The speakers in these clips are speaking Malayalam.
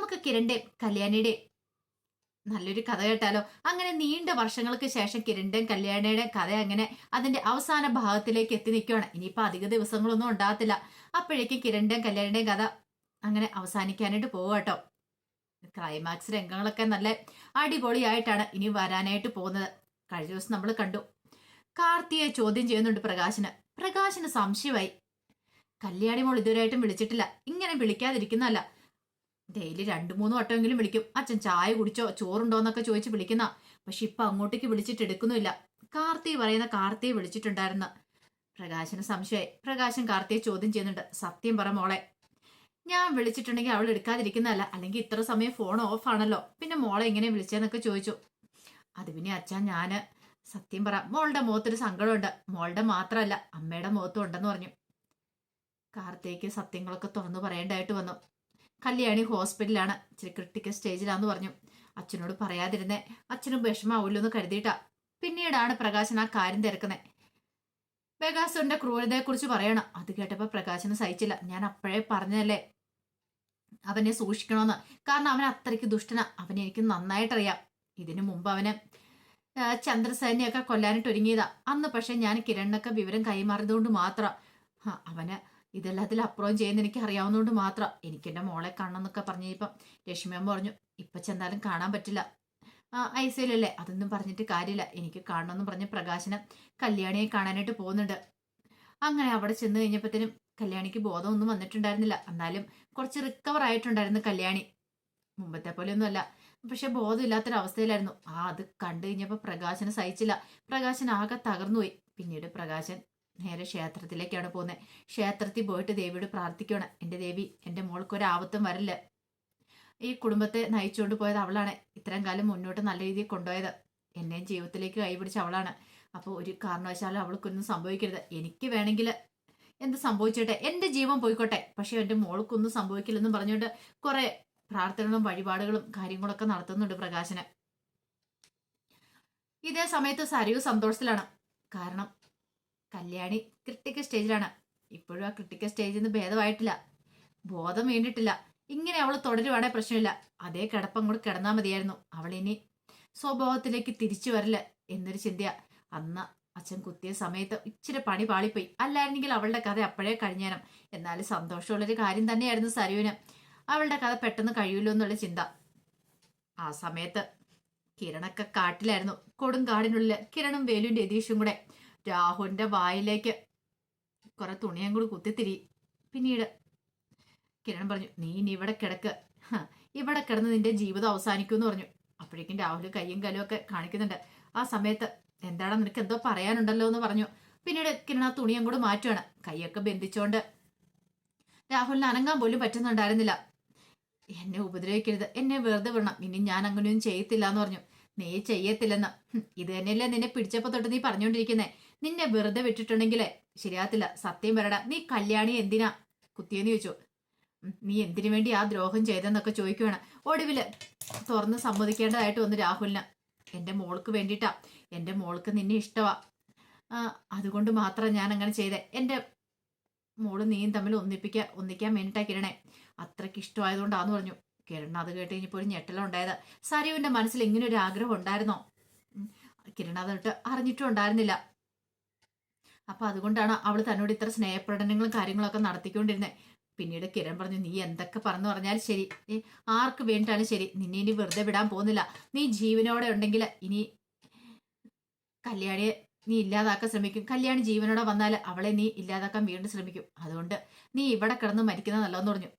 നമുക്ക് കിരണിന്റെ കല്യാണിയുടെ നല്ലൊരു കഥ കേട്ടാലോ? അങ്ങനെ നീണ്ട വർഷങ്ങൾക്ക് ശേഷം കിരണിന്റെയും കല്യാണിയുടെ കഥ അങ്ങനെ അതിന്റെ അവസാന ഭാഗത്തിലേക്ക് എത്തി നിൽക്കുകയാണ്. ഇനിയിപ്പോ അധിക ദിവസങ്ങളൊന്നും ഉണ്ടാകത്തില്ല. അപ്പോഴേക്കും കിരണിന്റെയും കല്യാണിന്റെയും കഥ അങ്ങനെ അവസാനിക്കാനായിട്ട് പോവാട്ടോ. ക്ലൈമാക്സ് രംഗങ്ങളൊക്കെ നല്ല അടിപൊളിയായിട്ടാണ് ഇനി വരാനായിട്ട് പോകുന്നത്. കഴിഞ്ഞ ദിവസം നമ്മൾ കണ്ടു, കാർത്തിയെ ചോദ്യം ചെയ്യുന്നുണ്ട് പ്രകാശിന് സംശയമായി. കല്യാണി മോൾ ഇതുവരെയായിട്ടും വിളിച്ചിട്ടില്ല. ഇങ്ങനെ വിളിക്കാതിരിക്കുന്നതല്ല, ഡെയിലി 2-3 വട്ടമെങ്കിലും വിളിക്കും. അച്ഛൻ ചായ കുടിച്ചോ ചോറുണ്ടോന്നൊക്കെ ചോദിച്ച് വിളിക്കുന്ന. പക്ഷെ ഇപ്പൊ അങ്ങോട്ടേക്ക് വിളിച്ചിട്ട് എടുക്കുന്നില്ല. കാർത്തിയെ വിളിച്ചിട്ടുണ്ടായിരുന്നു. പ്രകാശന് സംശയമായി. പ്രകാശൻ കാർത്തിയെ ചോദ്യം ചെയ്യുന്നുണ്ട്. സത്യം പറ മോളെ, ഞാൻ വിളിച്ചിട്ടുണ്ടെങ്കിൽ അവൾ എടുക്കാതിരിക്കുന്നതല്ല, അല്ലെങ്കിൽ ഇത്ര സമയം ഫോൺ ഓഫ് ആണല്ലോ, പിന്നെ മോളെ ഇങ്ങനെ വിളിച്ചെന്നൊക്കെ ചോദിച്ചു. അത് പിന്നെ അച്ഛാ, ഞാന് സത്യം പറ, മോളുടെ മുഖത്തൊരു സങ്കടമുണ്ട്. മോളുടെ മാത്രമല്ല അമ്മയുടെ മുഖത്തും ഉണ്ടെന്ന് പറഞ്ഞു. കാർത്തികയ്ക്ക് സത്യങ്ങളൊക്കെ തുറന്നു പറയേണ്ടതായിട്ട് വന്നു. കല്യാണി ഹോസ്പിറ്റലിലാണ്, ഇച്ചിരി ക്രിട്ടിക്കൽ സ്റ്റേജിലാന്ന് പറഞ്ഞു. അച്ഛനോട് പറയാതിരുന്നേ, അച്ഛനും വിഷമാവില്ലോ എന്ന് കരുതിയിട്ടാ. പിന്നീടാണ് പ്രകാശൻ ആ കാര്യം തിരക്കുന്നത്. ബഗാസുരന്റെ ക്രൂരതയെക്കുറിച്ച് പറയണം. അത് കേട്ടപ്പോ പ്രകാശന് സഹിച്ചില്ല. ഞാൻ അപ്പോഴേ പറഞ്ഞതല്ലേ അവനെ സൂക്ഷിക്കണമെന്ന്. കാരണം അവൻ അത്രയ്ക്ക് ദുഷ്ടന. അവനെ എനിക്ക് നന്നായിട്ടറിയാം. ഇതിനു മുമ്പ് അവന് ചന്ദ്രസേനയൊക്കെ കൊല്ലാനിട്ട് ഒരുങ്ങിയതാ. അന്ന് പക്ഷെ ഞാൻ കിരണിനൊക്കെ വിവരം കൈമാറിയതുകൊണ്ട് മാത്രം അവന് ഇതെല്ലാത്തിൽ അപ്പുറം ചെയ്യുന്ന എനിക്ക് അറിയാവുന്നതുകൊണ്ട് മാത്രം. എനിക്ക് എന്റെ മോളെ കാണണമെന്നൊക്കെ പറഞ്ഞപ്പം ലക്ഷ്മിയമ്മ പറഞ്ഞു, ഇപ്പൊ ചെന്നാലും കാണാൻ പറ്റില്ല, ഐസിയിലല്ലേ, അതൊന്നും പറഞ്ഞിട്ട് കാര്യമില്ല, എനിക്ക് കാണണമെന്ന് പറഞ്ഞ് പ്രകാശന് കല്യാണിയെ കാണാനായിട്ട് പോകുന്നുണ്ട്. അങ്ങനെ അവിടെ ചെന്ന് കഴിഞ്ഞപ്പോഴത്തേനും കല്യാണിക്ക് ബോധമൊന്നും വന്നിട്ടുണ്ടായിരുന്നില്ല. എന്നാലും കുറച്ച് റിക്കവർ ആയിട്ടുണ്ടായിരുന്നു കല്യാണി. മുമ്പത്തെ പോലെയൊന്നും അല്ല, പക്ഷെ ബോധമില്ലാത്തൊരവസ്ഥയിലായിരുന്നു. അത് കണ്ടു കഴിഞ്ഞപ്പോൾ പ്രകാശന് സഹിച്ചില്ല. പ്രകാശൻ ആകെ തകർന്നുപോയി. പിന്നീട് പ്രകാശൻ നേരെ ക്ഷേത്രത്തിലേക്കാണ് പോകുന്നത്. ക്ഷേത്രത്തിൽ പോയിട്ട് ദേവിയോട് പ്രാർത്ഥിക്കുകയാണ്, എൻ്റെ ദേവി, എൻ്റെ മോൾക്കൊരാപത്തും വരില്ല. ഈ കുടുംബത്തെ നയിച്ചുകൊണ്ട് പോയത് അവളാണ്. ഇത്രയും കാലം മുന്നോട്ട് നല്ല രീതിയിൽ കൊണ്ടുപോയത് എന്നെയും ജീവിതത്തിലേക്ക് കൈപിടിച്ച അവളാണ്. അപ്പോൾ ഒരു കാരണവശാലും അവൾക്കൊന്നും സംഭവിക്കരുത്. എനിക്ക് വേണമെങ്കിൽ എന്ത് സംഭവിച്ചോട്ടെ, എൻ്റെ ജീവൻ പോയിക്കോട്ടെ, പക്ഷെ എൻ്റെ മോൾക്കൊന്നും സംഭവിക്കില്ലെന്നും പറഞ്ഞുകൊണ്ട് കുറെ പ്രാർത്ഥനകളും വഴിപാടുകളും കാര്യങ്ങളൊക്കെ നടത്തുന്നുണ്ട് പ്രകാശന്. ഇതേ സമയത്ത് സരയു സന്തോഷത്തിലാണ്. കാരണം കല്യാണി ക്രിട്ടിക്കൽ സ്റ്റേജിലാണ്. ഇപ്പോഴും ആ ക്രിട്ടിക്കൽ സ്റ്റേജിൽ നിന്ന് ഭേദമായിട്ടില്ല, ബോധം വീണിട്ടില്ല. ഇങ്ങനെ അവൾ തുടരുവാണെ പ്രശ്നമില്ല. അതേ കിടപ്പം കൂടെ കിടന്നാൽ മതിയായിരുന്നു. അവളിനി സ്വഭാവത്തിലേക്ക് തിരിച്ചു വരില്ല എന്നൊരു ചിന്തയാ. അന്ന് അച്ഛൻ കുത്തിയ സമയത്ത് ഇച്ചിരി പണി പാളിപ്പോയി. അല്ലായിരുന്നെങ്കിൽ അവളുടെ കഥ അപ്പോഴേ കഴിഞ്ഞേനും. എന്നാലും സന്തോഷമുള്ളൊരു കാര്യം തന്നെയായിരുന്നു സരുവിന്. അവളുടെ കഥ പെട്ടെന്ന് കഴിയുമല്ലോ എന്നുള്ള ചിന്ത. ആ സമയത്ത് കിരണൊക്കെ കാട്ടിലായിരുന്നു. കൊടുങ്കാടിനുള്ളിൽ കിരണും വേലുവിന്റെ യതീഷും കൂടെ രാഹുലിന്റെ വായിലേക്ക് കുറെ തുണിയും കൂടി കുത്തിത്തിരി. പിന്നീട് കിരൺ പറഞ്ഞു, നീ ഇനി ഇവിടെ കിടക്ക്, ഇവിടെ കിടന്ന് നിന്റെ ജീവിതം അവസാനിക്കും എന്ന് പറഞ്ഞു. അപ്പോഴേക്കും രാഹുൽ കയ്യും കലും ഒക്കെ കാണിക്കുന്നുണ്ട്. ആ സമയത്ത് എന്താണ്, നിനക്ക് എന്തോ പറയാനുണ്ടല്ലോ എന്ന് പറഞ്ഞു. പിന്നീട് കിരൺ ആ തുണിയും കൂടെ മാറ്റുവാണ്. കൈയൊക്കെ ബന്ധിച്ചോണ്ട് രാഹുലിന് അനങ്ങാൻ പോലും പറ്റുന്നുണ്ടായിരുന്നില്ല. എന്നെ ഉപദ്രവിക്കരുത്, എന്നെ വെറുതെ വിടണം, ഇനി ഞാൻ അങ്ങനെയൊന്നും ചെയ്യത്തില്ല എന്ന് പറഞ്ഞു. നീ ചെയ്യത്തില്ലെന്ന് ഇത് തന്നെയല്ലേ നിന്നെ പിടിച്ചപ്പോ തൊട്ട് നീ പറഞ്ഞുകൊണ്ടിരിക്കുന്നേ. നിന്നെ വെറുതെ വിട്ടിട്ടുണ്ടെങ്കിലേ ശരിയാത്തില്ല. സത്യം പറയടാ, നീ കല്യാണി എന്തിനാ കുത്തിയെന്ന് ചോദിച്ചു. നീ എന്തിനു വേണ്ടി ആ ദ്രോഹം ചെയ്തെന്നൊക്കെ ചോദിക്കുകയാണ്. ഒടുവില് തുറന്ന് സമ്മതിക്കേണ്ടതായിട്ട് വന്നു രാഹുലിന്. എന്റെ മോൾക്ക് വേണ്ടിയിട്ടാ, എന്റെ മോൾക്ക് നിന്നെ ഇഷ്ടമാ, അതുകൊണ്ട് മാത്രം ഞാൻ അങ്ങനെ ചെയ്തേ. എന്റെ മോള് നീയും തമ്മിൽ ഒന്നിക്കാൻ വേണ്ടിയിട്ടാ കിരണേ, അത്രയ്ക്ക് ഇഷ്ടമായതുകൊണ്ടാന്ന് പറഞ്ഞു. കിരൺ അത് കേട്ട് കഴിഞ്ഞപ്പോൾ ഒരു ഞെട്ടലുണ്ടായത്. സരുവിന്റെ മനസ്സിൽ ഇങ്ങനെ ഒരു ആഗ്രഹം ഉണ്ടായിരുന്നോ? കിരൺ അതിട്ട് അറിഞ്ഞിട്ടും ഉണ്ടായിരുന്നില്ല. അപ്പൊ അതുകൊണ്ടാണ് അവള് തന്നോട് ഇത്ര സ്നേഹപ്രകടനങ്ങളും കാര്യങ്ങളൊക്കെ നടത്തിക്കൊണ്ടിരുന്നത്. പിന്നീട് കിരൺ പറഞ്ഞു, നീ എന്തൊക്കെ പറഞ്ഞു പറഞ്ഞാൽ ശരി, ആർക്ക് വേണ്ടിയിട്ടാണ് ശരി, നിന്നെ ഇനി വെറുതെ വിടാൻ പോകുന്നില്ല. നീ ജീവനോടെ ഉണ്ടെങ്കിൽ ഇനി കല്യാണിയെ നീ ഇല്ലാതാക്കാൻ ശ്രമിക്കും. കല്യാണി ജീവനോടെ വന്നാൽ അവളെ നീ ഇല്ലാതാക്കാൻ വീണ്ടും ശ്രമിക്കും. അതുകൊണ്ട് നീ ഇവിടെ കിടന്ന് മരിക്കുന്നത് നല്ലതെന്ന് പറഞ്ഞു.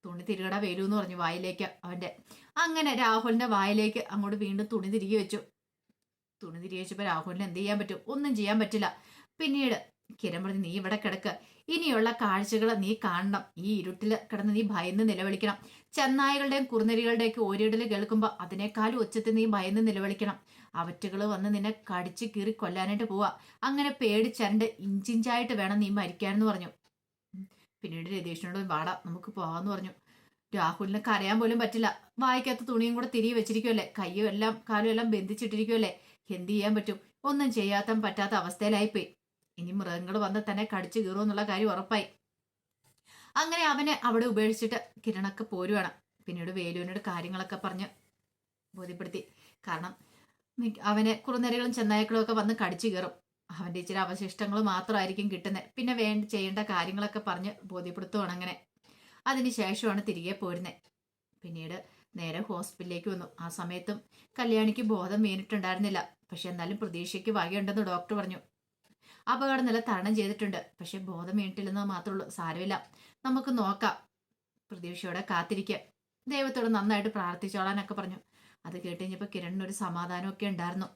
തുണി തിരികട വേലു എന്ന് പറഞ്ഞു വായിലേക്ക് അവന്റെ. അങ്ങനെ രാഹുലിന്റെ വായിലേക്ക് അങ്ങോട്ട് വീണ്ടും തുണി തിരികെ വെച്ചു. തുണി തിരികെ വെച്ചപ്പോ രാഹുലിന് എന്ത് ചെയ്യാൻ പറ്റും? ഒന്നും ചെയ്യാൻ പറ്റില്ല. പിന്നീട് കിരൺ പറഞ്ഞു, നീ ഇവിടെ കിടക്ക്, ഇനിയുള്ള കാഴ്ചകൾ നീ കാണണം. ഈ ഇരുട്ടിൽ കിടന്ന് നീ ഭയന്ന് നിലവിളിക്കണം. ചെന്നായകളുടെയും കുറുനരികളുടെയൊക്കെ ഓരിയിടൽ കേൾക്കുമ്പോൾ അതിനേക്കാളും ഉച്ചത്തിൽ നീ ഭയന്ന് നിലവിളിക്കണം. അവറ്റുകൾ വന്ന് നിന്നെ കടിച്ച് കീറി കൊല്ലാനായിട്ട് പോവാ. അങ്ങനെ പേടിച്ചരണ്ട് ഇഞ്ചിഞ്ചായിട്ട് വേണം നീ മരിക്കാനെന്ന് പറഞ്ഞു. പിന്നീട് രതീഷിനോട് വാടാ നമുക്ക് പോകാമെന്ന് പറഞ്ഞു. രാഹുലിന് കരയാൻ പോലും പറ്റില്ല. വായിക്കകത്ത് തുണിയും കൂടെ തിരികെ വെച്ചിരിക്കുമല്ലേ, കയ്യും എല്ലാം കാലും എല്ലാം ബന്ധിച്ചിട്ടിരിക്കുമല്ലേ, എന്ത് ചെയ്യാൻ പറ്റും? ഒന്നും ചെയ്യാൻ പറ്റാത്ത അവസ്ഥയിലായിപ്പോയി. ഇനി മൃഗങ്ങൾ വന്ന് തന്നെ കടിച്ചു കീറും എന്നുള്ള കാര്യം ഉറപ്പായി. അങ്ങനെ അവനെ അവിടെ ഉപേക്ഷിച്ചിട്ട് കിരണൊക്കെ പോരുവാണ്. പിന്നീട് വേലുവിനോട് കാര്യങ്ങളൊക്കെ പറഞ്ഞ് ബോധ്യപ്പെടുത്തി. കാരണം അവനെ കുറുനരികളും ചെന്നായ്ക്കളും ഒക്കെ വന്ന് കടിച്ചു കയറും. അവന്റെ ഇച്ചിരി അവശിഷ്ടങ്ങൾ മാത്രമായിരിക്കും കിട്ടുന്നത്. പിന്നെ ചെയ്യേണ്ട കാര്യങ്ങളൊക്കെ പറഞ്ഞ് ബോധ്യപ്പെടുത്തുവാണ്. അങ്ങനെ അതിനുശേഷമാണ് തിരികെ പോരുന്നത്. പിന്നീട് നേരെ ഹോസ്പിറ്റലിലേക്ക് വന്നു. ആ സമയത്തും കല്യാണിക്ക് ബോധം വീണിട്ടുണ്ടായിരുന്നില്ല. പക്ഷെ എന്നാലും പ്രതീക്ഷയ്ക്ക് വകയുണ്ടെന്ന് ഡോക്ടർ പറഞ്ഞു. അപകടം നില തരണം ചെയ്തിട്ടുണ്ട്, പക്ഷെ ബോധം വീണിട്ടില്ലെന്ന് മാത്രമേ ഉള്ളൂ. സാരമില്ല, നമുക്ക് നോക്കാം, പ്രതീക്ഷയോടെ കാത്തിരിക്കുക, ദൈവത്തോട് നന്നായിട്ട് പ്രാർത്ഥിച്ചോളാനൊക്കെ പറഞ്ഞു. അത് കേട്ട് കഴിഞ്ഞപ്പോൾ കിരണിനൊരു സമാധാനമൊക്കെ ഉണ്ടായിരുന്നു.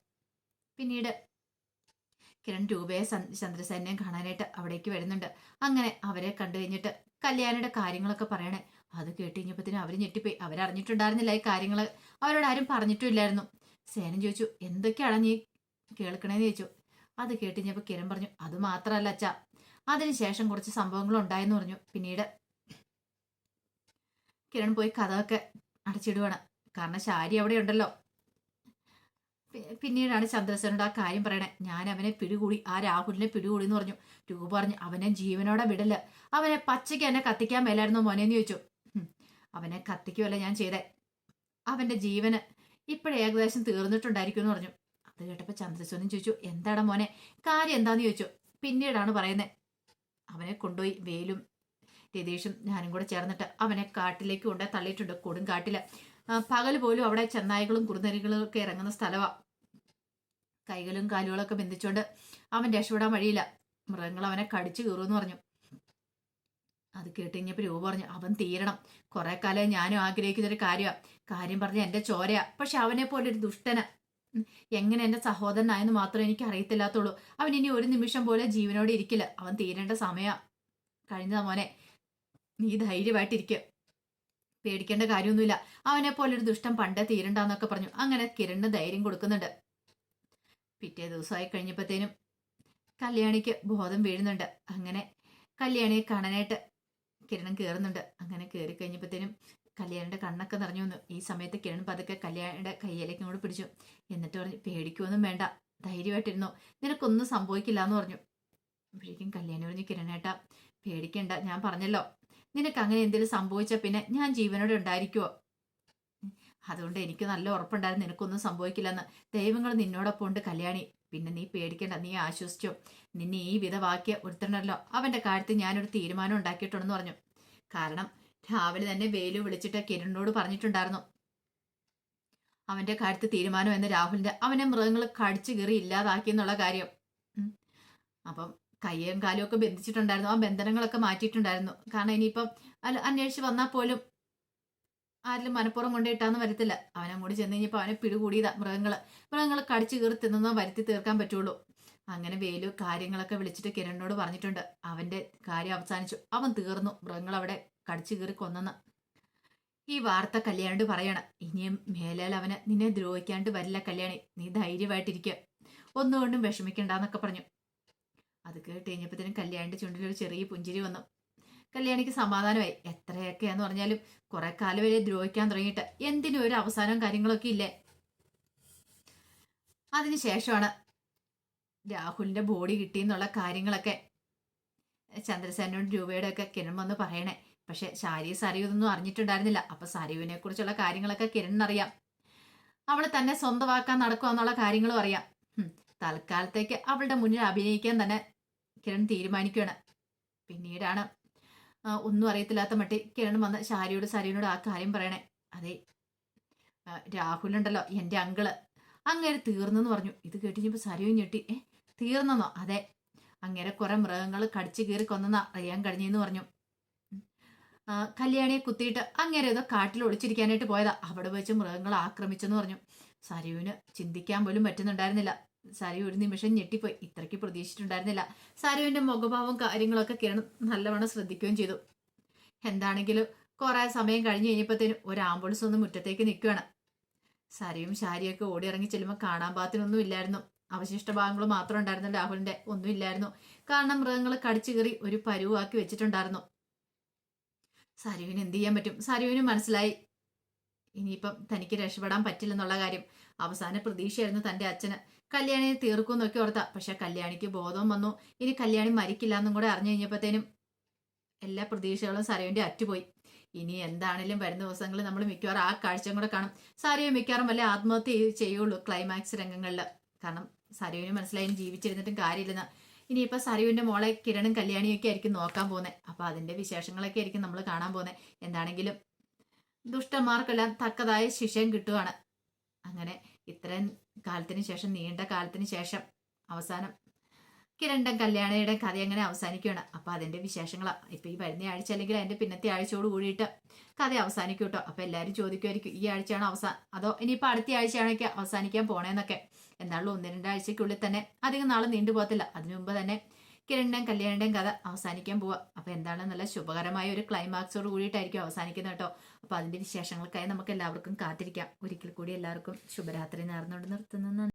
പിന്നീട് കിരൺ രൂപയെ ചന്ദ്രസേനയും കാണാനായിട്ട് അവിടേക്ക് വരുന്നുണ്ട്. അങ്ങനെ അവരെ കണ്ടു കഴിഞ്ഞിട്ട് കല്യാണിയുടെ കാര്യങ്ങളൊക്കെ പറയണേ. അത് കേട്ട് കഴിഞ്ഞപ്പോഴത്തേനും അവർ ഞെട്ടിപ്പോയി. അവരറിഞ്ഞിട്ടുണ്ടായിരുന്നില്ല ഈ കാര്യങ്ങൾ, അവരോട് ആരും പറഞ്ഞിട്ടുമില്ലായിരുന്നു. സേനൻ ചോദിച്ചു, എന്തൊക്കെയാണ് നീ കേൾക്കണേന്ന് ചോദിച്ചു. അത് കേട്ട് കഴിഞ്ഞപ്പോൾ കിരൺ പറഞ്ഞു, അത് മാത്രമല്ല അച്ഛാ, അതിനുശേഷം കുറച്ച് സംഭവങ്ങൾ ഉണ്ടായെന്ന് പറഞ്ഞു. പിന്നീട് കിരൺ പോയി കഥയൊക്കെ അടച്ചിടുവാണ്. കാരണം ശാരി അവിടെ ഉണ്ടല്ലോ. പിന്നീടാണ് ചന്ദ്രസേനോട് ആ കാര്യം പറയണേ. ഞാൻ അവനെ പിടികൂടി, ആ രാഹുലിനെ പിടികൂടി എന്ന് പറഞ്ഞു. രൂപ പറഞ്ഞു, അവനെ ജീവനോടെ വിടല്, അവനെ പച്ചയ്ക്ക് എന്നെ കത്തിക്കാൻ മേലായിരുന്നു മോനെന്ന് ചോദിച്ചു. അവനെ കത്തിക്കുമല്ല ഞാൻ ചെയ്തേ, അവന്റെ ജീവന് ഇപ്പോഴേ ഏകദേശം തീർന്നിട്ടുണ്ടായിരിക്കും എന്ന് പറഞ്ഞു. അത് കേട്ടപ്പോൾ ചന്ദ്രസേനൻ ചോദിച്ചു, എന്താടാ മോനെ, കാര്യം എന്താന്ന് ചോദിച്ചു. പിന്നീടാണ് പറയുന്നത്, അവനെ കൊണ്ടുപോയി വേലും രതീഷും ഞാനും കൂടെ ചേർന്നിട്ട് അവനെ കാട്ടിലേക്ക് കൊണ്ടേ തള്ളിയിട്ടുണ്ട്. കൊടുങ്കാട്ടില് പകൽ പോലും അവിടെ ചെന്നായ്കളും കുറുനരികളും ഒക്കെ ഇറങ്ങുന്ന സ്ഥലമാണ്. കൈകളും കാലുകളൊക്കെ ബന്ധിച്ചുകൊണ്ട് അവൻ രക്ഷപ്പെടാൻ വഴിയില്ല, മൃഗങ്ങൾ അവനെ കടിച്ചു കീറുമെന്ന് പറഞ്ഞു. അത് കേട്ട് കഴിഞ്ഞപ്പോൾ രൂപ പറഞ്ഞു, അവൻ തീരണം, കുറെ കാലം ഞാനും ആഗ്രഹിക്കുന്നൊരു കാര്യമാണ്. കാര്യം പറഞ്ഞ എൻ്റെ ചോരയാ, പക്ഷെ അവനെ പോലെ ഒരു ദുഷ്ടന് എങ്ങനെ എൻ്റെ സഹോദരനായെന്ന് മാത്രമേ എനിക്ക് അറിയത്തില്ലാത്തുള്ളൂ. അവൻ ഇനി ഒരു നിമിഷം പോലെ ജീവനോടെ ഇരിക്കില്ല, അവൻ തീരേണ്ട സമയം കഴിഞ്ഞതാ മോനെ, നീ ധൈര്യമായിട്ടിരിക്കുക, പേടിക്കേണ്ട കാര്യമൊന്നുമില്ല, അവനെ പോലെ ഒരു ദുഷ്ടം പണ്ടേ തീരണ്ടെന്നൊക്കെ പറഞ്ഞു. അങ്ങനെ കിരണിന് ധൈര്യം കൊടുക്കുന്നുണ്ട്. പിറ്റേ ദിവസമായി കഴിഞ്ഞപ്പോഴത്തേനും കല്യാണിക്ക് ബോധം വീഴുന്നുണ്ട്. അങ്ങനെ കല്യാണിയെ കാണാനായിട്ട് കിരണം കയറുന്നുണ്ട്. അങ്ങനെ കയറി കഴിഞ്ഞപ്പോഴത്തേനും കല്യാണിയുടെ കണ്ണൊക്കെ നിറഞ്ഞു വന്നു. ഈ സമയത്ത് കിരൺ പതുക്കെ കല്യാണിയുടെ കയ്യിലേക്ക് ഇങ്ങോട്ട് പിടിച്ചു. എന്നിട്ട് പറഞ്ഞു, പേടിക്കുമൊന്നും വേണ്ട, ധൈര്യമായിട്ടിരുന്നു, നിനക്കൊന്നും സംഭവിക്കില്ല എന്ന് പറഞ്ഞു. അപ്പോഴേക്കും കല്യാണി പറഞ്ഞു, കിരണേട്ടാ പേടിക്കണ്ട, ഞാൻ പറഞ്ഞല്ലോ, നിനക്ക് അങ്ങനെ എന്തെങ്കിലും സംഭവിച്ചാൽ പിന്നെ ഞാൻ ജീവനോടെ ഉണ്ടായിരിക്കുമോ, അതുകൊണ്ട് എനിക്ക് നല്ല ഉറപ്പുണ്ടായിരുന്നു നിനക്കൊന്നും സംഭവിക്കില്ലെന്ന്. ദൈവങ്ങൾ നിന്നോടൊപ്പം ഉണ്ട് കല്യാണി, പിന്നെ നീ പേടിക്കണ്ട, നീ ആശ്വസിച്ചോ. നിന്നെ ഈ വിധവാക്കിയ ഒരുത്തണ്ടല്ലോ, അവന്റെ കാര്യത്തിൽ ഞാനൊരു തീരുമാനം ഉണ്ടാക്കിയിട്ടുണ്ടെന്ന് പറഞ്ഞു. കാരണം രാവിലെ തന്നെ വേലു വിളിച്ചിട്ട് കിരണിനോട് പറഞ്ഞിട്ടുണ്ടായിരുന്നു അവന്റെ കാര്യത്തിൽ തീരുമാനം എന്ന്, രാഹുലിന്റെ, അവനെ മൃഗങ്ങൾ കടിച്ചു കീറി ഇല്ലാതാക്കി എന്നുള്ള കാര്യം. അപ്പം കയ്യും കാലും ഒക്കെ ബന്ധിച്ചിട്ടുണ്ടായിരുന്നു, ആ ബന്ധനങ്ങളൊക്കെ മാറ്റിയിട്ടുണ്ടായിരുന്നു. കാരണം ഇനിയിപ്പം അന്വേഷിച്ച് വന്നാൽ പോലും ആരിലും മനപ്പുറം കൊണ്ടിട്ടാന്ന് വരത്തില്ല. അവനങ്ങോട്ട് ചെന്ന് കഴിഞ്ഞപ്പോൾ അവനെ പിടികൂടിയതാ മൃഗങ്ങൾ കടിച്ചു കീറി തിന്നുന്ന വരുത്തി തീർക്കാൻ പറ്റുള്ളൂ. അങ്ങനെ വേലു കാര്യങ്ങളൊക്കെ വിളിച്ചിട്ട് കിരണിനോട് പറഞ്ഞിട്ടുണ്ട്. അവന്റെ കാര്യം അവസാനിച്ചു, അവൻ തീർന്നു, മൃഗങ്ങൾ അവിടെ കടിച്ചു കീറി കൊന്നെന്ന്. ഈ വാർത്ത കല്യാണിയോട് പറയണം. ഇനിയും മേലാൽ അവന് നിന്നെ ദ്രോഹിക്കാണ്ട് വരില്ല കല്യാണി, നീ ധൈര്യമായിട്ടിരിക്കുക, ഒന്നുകൊണ്ടും വിഷമിക്കണ്ടെന്നൊക്കെ പറഞ്ഞു. അത് കേട്ട് കഴിഞ്ഞപ്പോഴത്തേനും കല്യാണിന്റെ ചുണ്ടിലൊരു ചെറിയ പുഞ്ചിരി വന്നു. കല്യാണിക്ക് സമാധാനമായി. എത്രയൊക്കെയാന്ന് പറഞ്ഞാലും കുറെ കാലം വരെ ദ്രോഹിക്കാൻ തുടങ്ങിയിട്ട് എന്തിനും ഒരു അവസാനവും കാര്യങ്ങളൊക്കെ ഇല്ലേ. അതിനുശേഷമാണ് രാഹുലിന്റെ ബോഡി കിട്ടിയെന്നുള്ള കാര്യങ്ങളൊക്കെ ചന്ദ്രസേനോട് രൂപയുടെ ഒക്കെ കിരൺ വന്ന് പറയണേ. പക്ഷെ ശാരി സരയുതൊന്നും അറിഞ്ഞിട്ടുണ്ടായിരുന്നില്ല. അപ്പൊ സരയുവിനെ കുറിച്ചുള്ള കാര്യങ്ങളൊക്കെ കിരണിനറിയാം. അവള് തന്നെ സ്വന്തമാക്കാൻ നടക്കുക എന്നുള്ള കാര്യങ്ങളും അറിയാം. തൽക്കാലത്തേക്ക് അവളുടെ മുന്നിൽ അഭിനയിക്കാൻ തന്നെ കിരൺ തീരുമാനിക്കുകയാണ്. പിന്നീടാണ് ഒന്നും അറിയത്തില്ലാത്ത മട്ടി കിരൺ വന്ന് ശാരിയോട് സരയുനോട് ആ കാര്യം പറയണേ. അതെ, രാഹുലുണ്ടല്ലോ എൻ്റെ അങ്കിള്, അങ്ങേര് തീർന്നെന്ന് പറഞ്ഞു. ഇത് കേട്ടിഞ്ഞപ്പോൾ സരയും ഞെട്ടി. തീർന്നെന്നോ? അതെ, അങ്ങേരെ കുറെ മൃഗങ്ങൾ കടിച്ചു കീറി കൊന്നെന്ന് അറിയാൻ കഴിഞ്ഞെന്ന് പറഞ്ഞു. കല്യാണിയെ കുത്തിയിട്ട് അങ്ങേരെ ഏതോ കാട്ടിൽ ഒളിച്ചിരിക്കാനായിട്ട് പോയതാ, അവിടെ വെച്ച് മൃഗങ്ങൾ ആക്രമിച്ചെന്ന് പറഞ്ഞു. സരയുവിന് ചിന്തിക്കാൻ പോലും പറ്റുന്നുണ്ടായിരുന്നില്ല. സരയു ഒരു നിമിഷം ഞെട്ടിപ്പോയി. ഇത്രയ്ക്ക് പ്രതീക്ഷിച്ചിട്ടുണ്ടായിരുന്നില്ല. സരയുവിന്റെ മുഖഭാവം കാര്യങ്ങളൊക്കെ കിരൺ നല്ലവണ്ണം ശ്രദ്ധിക്കുകയും ചെയ്തു. എന്താണെങ്കിലും കുറെ സമയം കഴിഞ്ഞ് കഴിഞ്ഞപ്പോഴത്തേനും ഒരു ആംബുലൻസ് ഒന്ന് മുറ്റത്തേക്ക് നിൽക്കുകയാണ്. സരയും ശാരിയൊക്കെ ഓടി ഇറങ്ങി ചെല്ലുമ്പോൾ കാണാൻ പാകത്തിനൊന്നും ഇല്ലായിരുന്നു. അവശിഷ്ട ഭാഗങ്ങൾ മാത്രം ഉണ്ടായിരുന്നു. രാഹുലിന്റെ ഒന്നും ഇല്ലായിരുന്നു. കാരണം മൃഗങ്ങൾ കടിച്ചു കീറി ഒരു പരുവാക്കി വെച്ചിട്ടുണ്ടായിരുന്നു. സരയുവിന് എന്ത് ചെയ്യാൻ പറ്റും? സരയുവിന് മനസ്സിലായി ഇനിയിപ്പം തനിക്ക് രക്ഷപ്പെടാൻ പറ്റില്ലെന്നുള്ള കാര്യം. അവസാന പ്രതീക്ഷയായിരുന്നു തന്റെ അച്ഛന് കല്യാണിയെ തീർക്കുമെന്നൊക്കെ ഓർത്ത. പക്ഷെ കല്യാണിക്ക് ബോധവും വന്നു. ഇനി കല്യാണി മരിക്കില്ല എന്നും കൂടെ അറിഞ്ഞു കഴിഞ്ഞപ്പോഴത്തേനും എല്ലാ പ്രതീക്ഷകളും സരയുവിന്റെ അറ്റുപോയി. ഇനി എന്താണേലും വരുന്ന ദിവസങ്ങളിൽ നമ്മൾ മിക്കവാറും ആ കാഴ്ചയും കൂടെ കാണും. സാരിയും മിക്കവാറും വല്ല ആത്മഹത്യ ചെയ്യുള്ളൂ ക്ലൈമാക്സ് രംഗങ്ങളിൽ. കാരണം സരയുവിന് മനസ്സിലായും ജീവിച്ചിരുന്നിട്ടും കാര്യമില്ലെന്ന്. ഇനിയിപ്പോൾ സരയുവിന്റെ മോളെ കിരണും കല്യാണിയും ഒക്കെ ആയിരിക്കും നോക്കാൻ പോകുന്നത്. അപ്പൊ അതിന്റെ വിശേഷങ്ങളൊക്കെ ആയിരിക്കും നമ്മൾ കാണാൻ പോകുന്നത്. എന്താണെങ്കിലും ദുഷ്ടന്മാർക്കെല്ലാം തക്കതായ ശിക്ഷയും കിട്ടുവാണ്. അങ്ങനെ ഇത്രയും കാലത്തിന് ശേഷം, നീണ്ട കാലത്തിന് ശേഷം അവസാനം കിരണിന്റെ കല്യാണിയുടെ കഥ എങ്ങനെ അവസാനിക്കുകയാണ്. അപ്പൊ അതിന്റെ വിശേഷങ്ങളാ ഇപ്പൊ ഈ വരുന്ന ആഴ്ച അല്ലെങ്കിൽ അതിന്റെ പിന്നത്തെ ആഴ്ചയോട് കൂടിയിട്ട് കഥ അവസാനിക്കും കേട്ടോ. അപ്പൊ എല്ലാവരും ചോദിക്കുമായിരിക്കും ഈ ആഴ്ചയാണോ അതോ ഇനിയിപ്പോ അടുത്ത ആഴ്ചയാണോ അവസാനിക്കാൻ പോണേന്നൊക്കെ. എന്നാലും 1-2 ആഴ്ചക്കുള്ളിൽ തന്നെ, അധികം നാളെ നീണ്ടു പോകത്തില്ല. അതിനു മുമ്പ് തന്നെ കിരണിന്റെയും കല്യാണിന്റെയും കഥ അവസാനിക്കാൻ പോവാ. അപ്പൊ എന്താണ് നല്ല ശുഭകരമായ ഒരു ക്ലൈമാക്സോട് കൂടിയിട്ടായിരിക്കും അവസാനിക്കുന്നത് കേട്ടോ. അപ്പൊ അതിന്റെ വിശേഷങ്ങൾക്കായി നമുക്ക് എല്ലാവർക്കും കാത്തിരിക്കാം. ഒരിക്കൽ കൂടി എല്ലാവർക്കും ശുഭരാത്രി നേർന്നുകൊണ്ട് നിർത്തുന്നു.